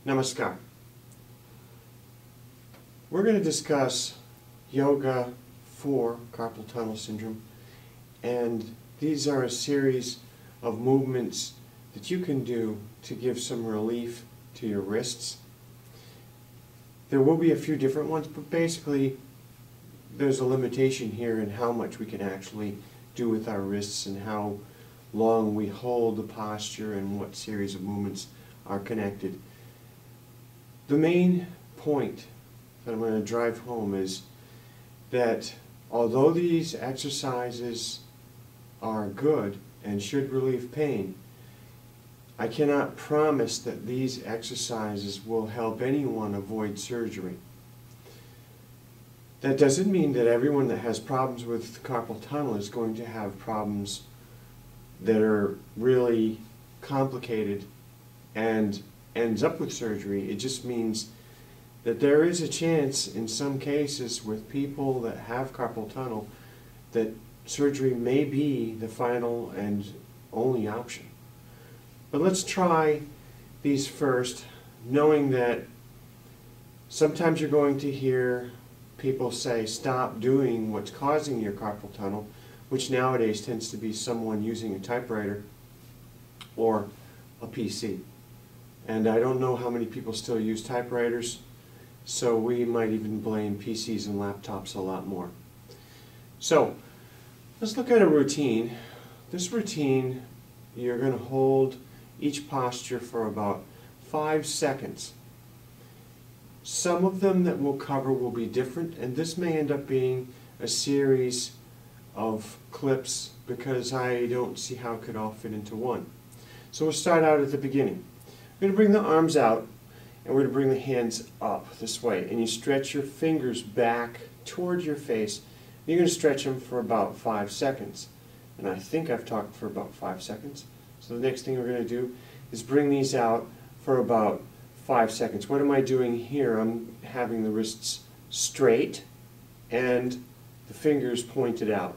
Namaskar. We're going to discuss yoga for carpal tunnel syndrome, and these are a series of movements that you can do to give some relief to your wrists. There will be a few different ones, but basically there's a limitation here in how much we can actually do with our wrists and how long we hold the posture and what series of movements are connected. The main point that I'm going to drive home is that although these exercises are good and should relieve pain, I cannot promise that these exercises will help anyone avoid surgery. That doesn't mean that everyone that has problems with carpal tunnel is going to have problems that are really complicated and ends up with surgery. It just means that there is a chance in some cases with people that have carpal tunnel that surgery may be the final and only option. But let's try these first, knowing that sometimes you're going to hear people say stop doing what's causing your carpal tunnel, which nowadays tends to be someone using a typewriter or a PC. And I don't know how many people still use typewriters, so we might even blame PCs and laptops a lot more. So let's look at a routine. This routine, you're going to hold each posture for about 5 seconds. Some of them that we'll cover will be different, and this may end up being a series of clips because I don't see how it could all fit into one. So we'll start out at the beginning. We're going to bring the arms out and we're going to bring the hands up this way, and you stretch your fingers back towards your face. You're going to stretch them for about 5 seconds, and I think I've talked for about 5 seconds. So the next thing we're going to do is bring these out for about 5 seconds. What am I doing here? I'm having the wrists straight and the fingers pointed out.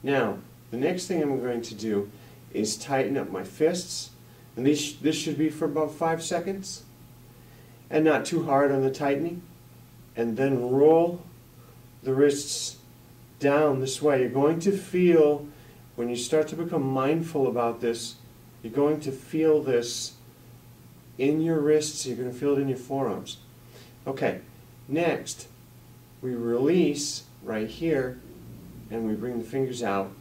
Now, the next thing I'm going to do is tighten up my fists, and this should be for about 5 seconds, and not too hard on the tightening, and then roll the wrists down this way. You're going to feel, when you start to become mindful about this, you're going to feel this in your wrists, you're going to feel it in your forearms. Okay, next we release right here and we bring the fingers out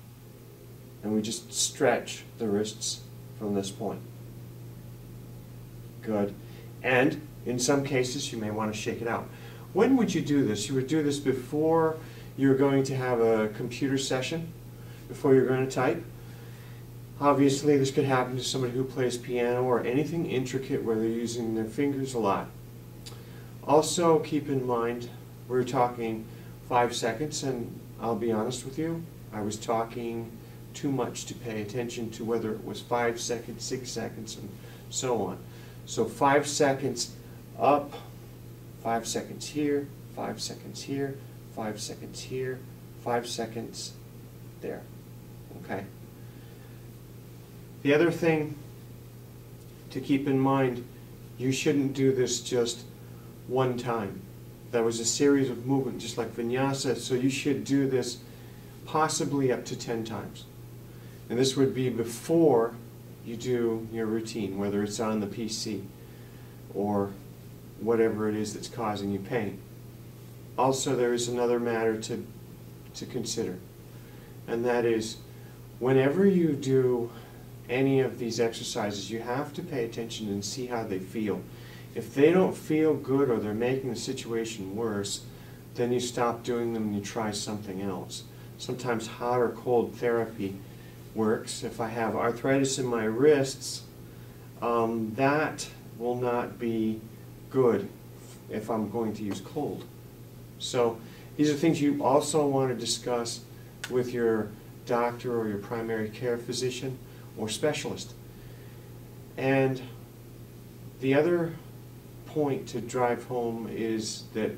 and we just stretch the wrists from this point. Good. And in some cases you may want to shake it out. When would you do this? You would do this before you're going to have a computer session, before you're going to type. Obviously this could happen to somebody who plays piano or anything intricate where they're using their fingers a lot. Also keep in mind we're talking 5 seconds, and I'll be honest with you, I was talking too much to pay attention to whether it was 5 seconds, 6 seconds, and so on. So 5 seconds up, 5 seconds here, 5 seconds here, 5 seconds here, 5 seconds there. Okay? The other thing to keep in mind, you shouldn't do this just one time. That was a series of movement, just like vinyasa, so you should do this possibly up to 10 times. And this would be before you do your routine, whether it's on the PC or whatever it is that's causing you pain. Also, there is another matter to consider, and that is whenever you do any of these exercises, you have to pay attention and see how they feel. If they don't feel good or they're making the situation worse, then you stop doing them and you try something else. Sometimes hot or cold therapy works. If I have arthritis in my wrists, that will not be good if I'm going to use cold. So these are things you also want to discuss with your doctor or your primary care physician or specialist. And the other point to drive home is that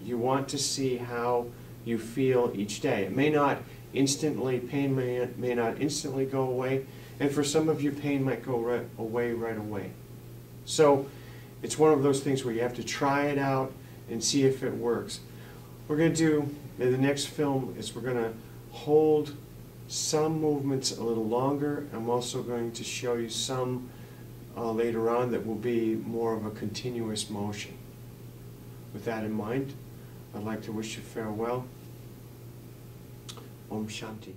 you want to see how you feel each day. It may not instantly, pain may not instantly go away, and for some of you pain might go away right away. So it's one of those things where you have to try it out and see if it works. We're going to do, in the next film, is we're going to hold some movements a little longer. I'm also going to show you some later on that will be more of a continuous motion. With that in mind, I'd like to wish you farewell. Om Shanti.